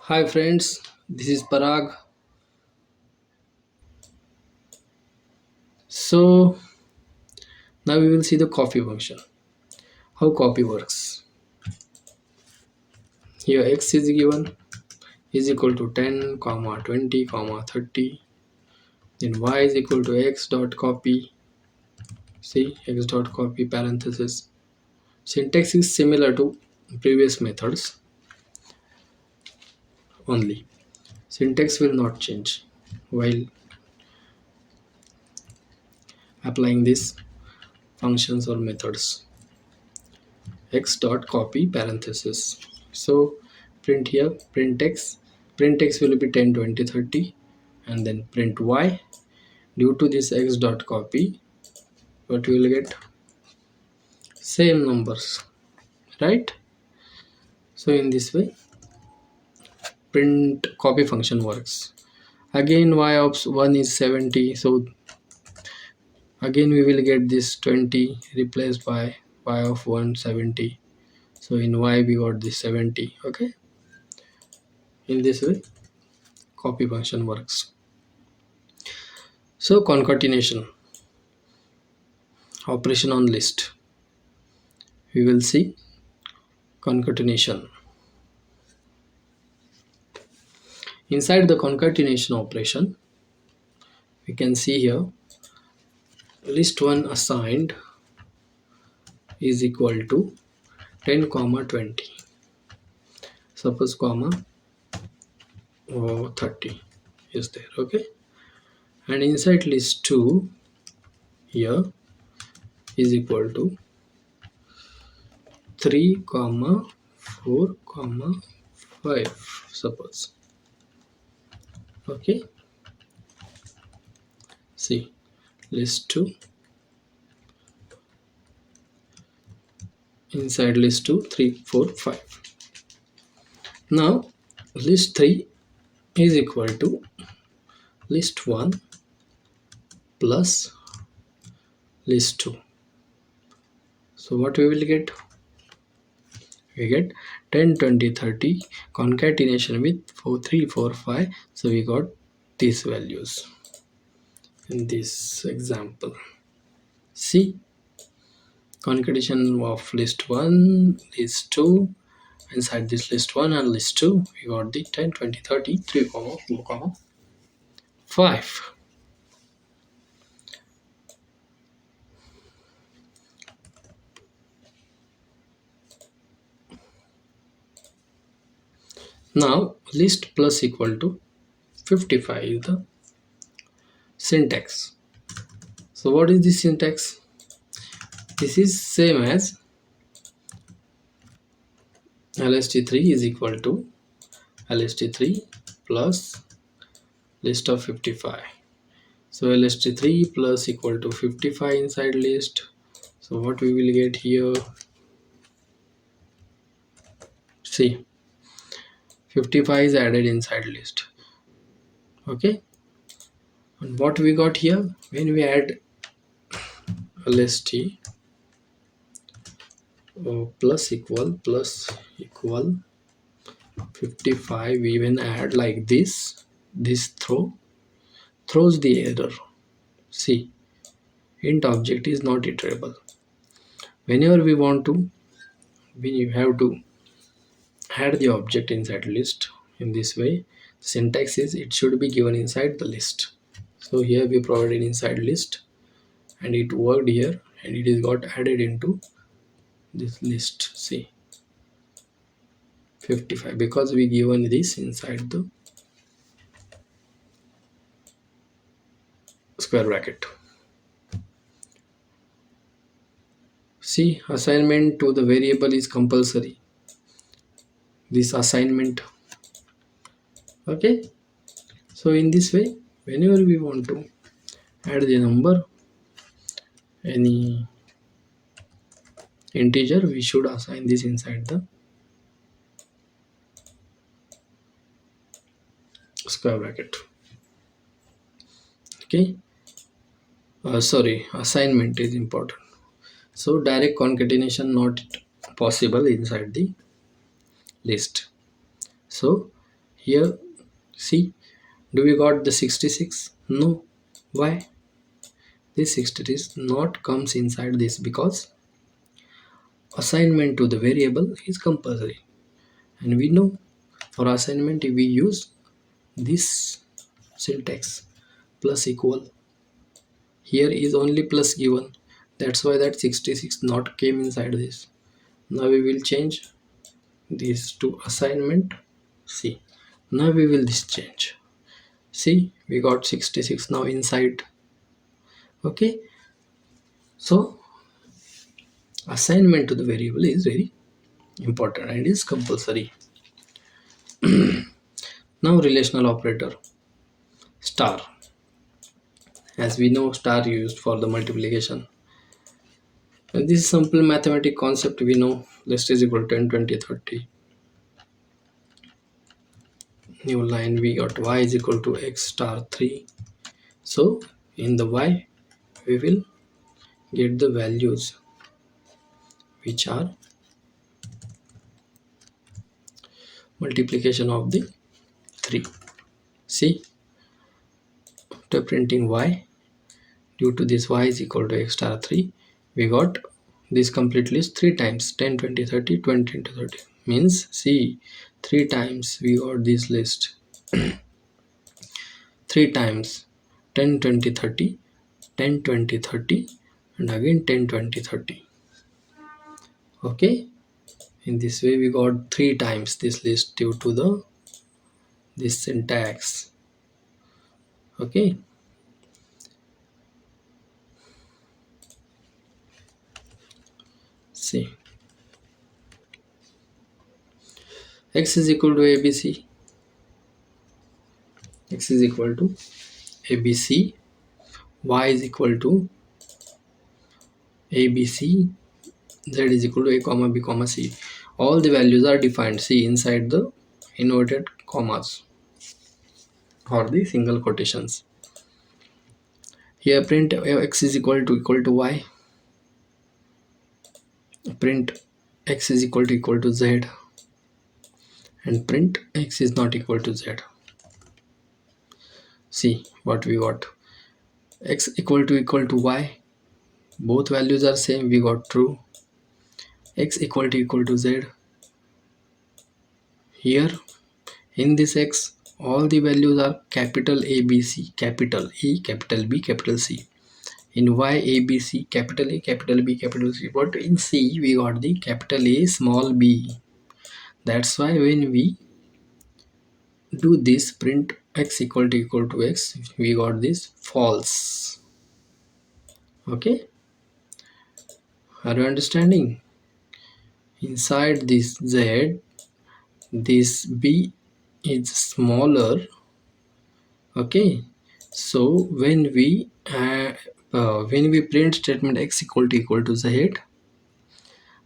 Hi friends, this is Parag. So now we will see the copy function. How copy works. Here x is given is equal to 10, comma 20, comma 30. Then y is equal to x dot copy. See x dot copy parenthesis. Syntax is similar to previous methods only. Syntax will not change while applying these functions or methods. X dot copy parenthesis. So print here, print x will be 10, 20, 30, and then print y. Due to this x dot copy, what you will get? Same numbers, right? So in this way, print copy function works. Again, y of 1 is 70, so again we will get this 20 replaced by y of 170. So in y we got this 70. Okay, in this way copy function works. So concatenation operation on list, we will see concatenation. Inside the concatenation operation, we can see here list 1 assigned is equal to 10 comma 20, suppose comma 30 is there. Okay, and inside list 2 here is equal to 3 comma 4 comma 5, suppose. Okay, see list 2, inside list 2 3 4 5. Now list 3 is equal to list 1 plus list 2. So what we will get? We get 10, 20, 30 concatenation with 4 3 4 5. So we got these values in this example. See, concatenation of list 1, list 2, inside this list 1 and list 2 we got the 10, 20, 30, 3 comma 4 comma 5. Now list plus equal to 55 is the syntax. So what is the syntax? This is same as LST3 is equal to LST3 plus list of 55. So LST3 plus equal to 55 inside list. So what we will get here? See, 55 is added inside list. Okay, and what we got here, when we add LST plus equal 55, we even add like this throws the error. See, int object is not iterable. Whenever we want to, we have to add the object inside list. In this way, syntax is it should be given inside the list. So here we provided inside list and it worked here and it is got added into this list. See, 55 because we given this inside the square bracket. See, assignment to the variable is compulsory, this assignment. Okay, so in this way, whenever we want to add the number, any integer, we should assign this inside the square bracket. Okay, sorry, assignment is important. So direct concatenation not possible inside the list. So Here, see, do we got the 66? No. Why? This 66 not comes inside this because assignment to the variable is compulsory. And we know for assignment we use this syntax plus equal. Here is only plus given. That's why that 66 not came inside this. Now we will change this to assignment. See, now we will this change. See, we got 66 now inside. Okay, so assignment to the variable is very important and is compulsory. Now relational operator star. As we know, star used for the multiplication. And this is simple mathematical concept we know. List is equal to 10, 20, 30. New line we got y is equal to x star 3. So in the y we will get the values which are multiplication of the 3. See, after printing y, due to this y is equal to x star 3, we got this complete list 3 times 10, 20, 30, 20 into 30. Means see, 3 times we got this list. 3 times 10, 20, 30, 10, 20, 30, and again 10, 20, 30. Okay, in this way we got 3 times this list due to the this syntax. Okay, see, x is equal to abc. X is equal to abc, y is equal to abc, z is equal to a comma b comma c. All the values are defined, see, inside the inverted commas or the single quotations. Here print x is equal to y, print x is equal to z, and print x is not equal to z. See what we got, x equal to y, both values are same, we got true. X equal to z, here in this x all the values are capital A, B, C, capital E, capital B, capital C. In y, A, B, C, capital A, capital B, capital C. But in C we got the capital A, small b. That's why when we do this print x equal to x, we got this false. Okay, are you understanding? Inside this z, this b is smaller. Okay, so when we print statement x equal to z,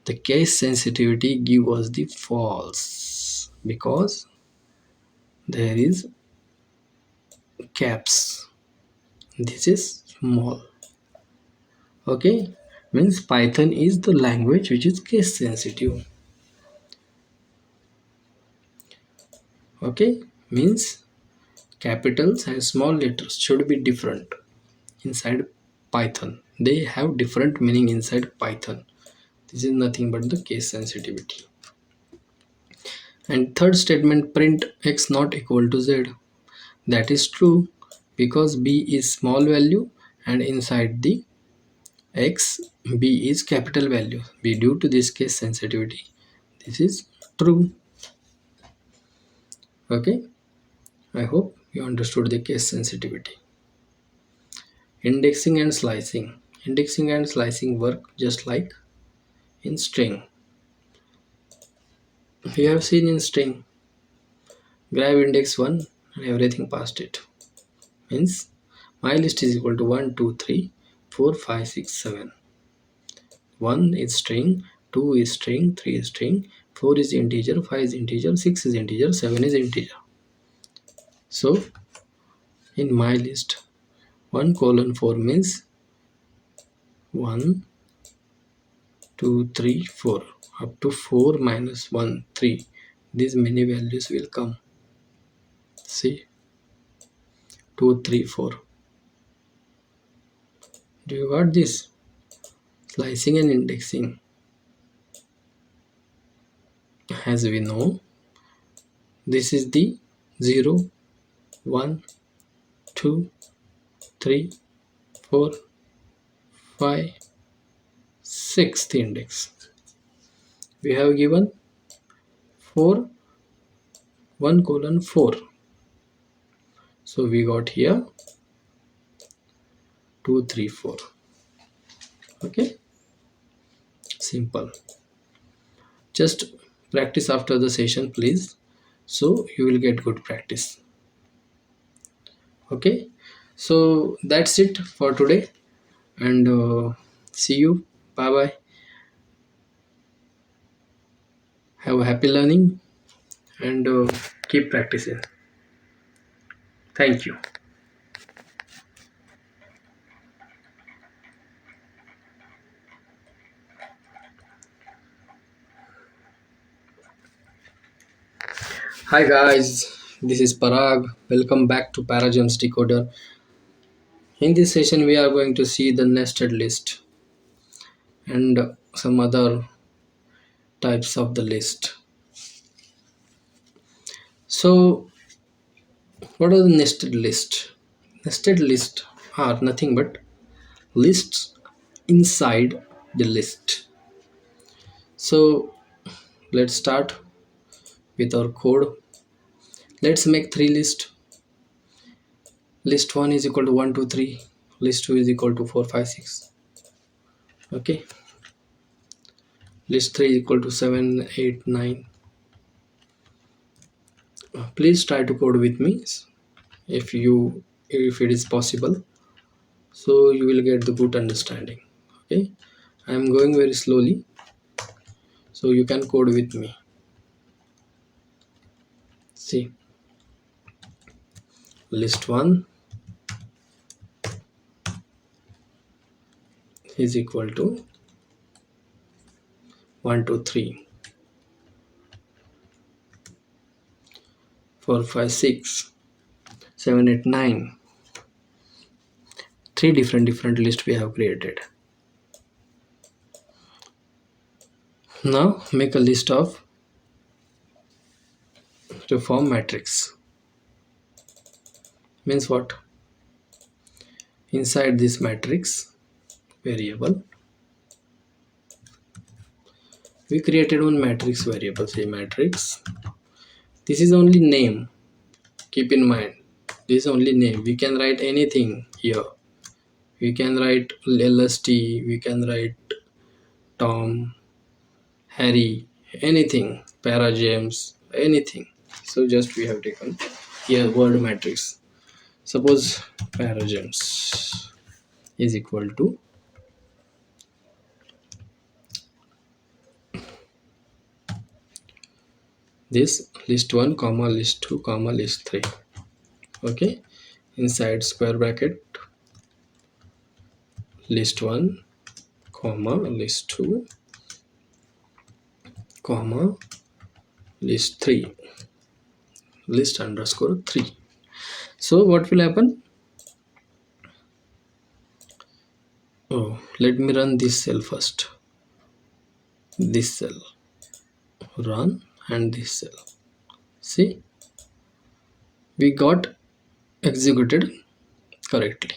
the case sensitivity give us the false because there is caps, this is small. Okay, means Python is the language which is case sensitive. Okay, means capitals and small letters should be different inside Python. They have different meaning inside Python. This is nothing but the case sensitivity. And third statement, print x not equal to z. That is true because b is small value and inside the x b is capital value. B due to this case sensitivity, this is true. Okay, I hope you understood the case sensitivity. Indexing and slicing. Indexing and slicing work just like in string. We have seen in string, grab index 1 and everything past it. Means my list is equal to 1, 2, 3, 4, 5, 6, 7. 1 is string, 2 is string, 3 is string, 4 is integer, 5 is integer, 6 is integer, 7 is integer. So in my list 1:4 means 1, 2, 3, 4, up to 4 minus 1, 3. These many values will come. See, 2 3 4. Do you got this? Slicing and indexing. As we know, this is the 0 1 2 3 4 5 6th index. We have given 4 1 colon 4. So we got here 2 3 4. Okay, simple. Just practice after the session, please, so you will get good practice. Okay, so that's it for today, and see you. Bye bye. Have a happy learning, and keep practicing. Thank you. Hi guys, this is Parag. Welcome back to Paragems Decoder. In this session, we are going to see the nested list and some other types of the list. So, what are the nested list? Nested list are nothing but lists inside the list. So, let's start with our code. Let's make three lists. List 1 is equal to 1 2 3. List 2 is equal to 4 5 6. Okay. List 3 is equal to 7 8 9. Please try to code with me if it is possible, so you will get the good understanding. Okay, I am going very slowly, so you can code with me. See, list 1 is equal to 1 2 3 4 5 6 7 8 9. Three different lists we have created. Now make a list of reform matrix. Means what? Inside this matrix variable, we created one matrix variable. Say matrix. This is only name. Keep in mind, this is only name. We can write anything here. We can write LST, we can write Tom, Harry, anything, Para James, anything. So just we have taken here word matrix. Suppose Para James is equal to this list 1 comma list 2 comma list 3. Okay, inside square bracket list 1 comma list 2 comma list 3 list underscore 3. So what will happen? Oh, let me run this cell first. This cell run, and this cell. See, we got executed correctly.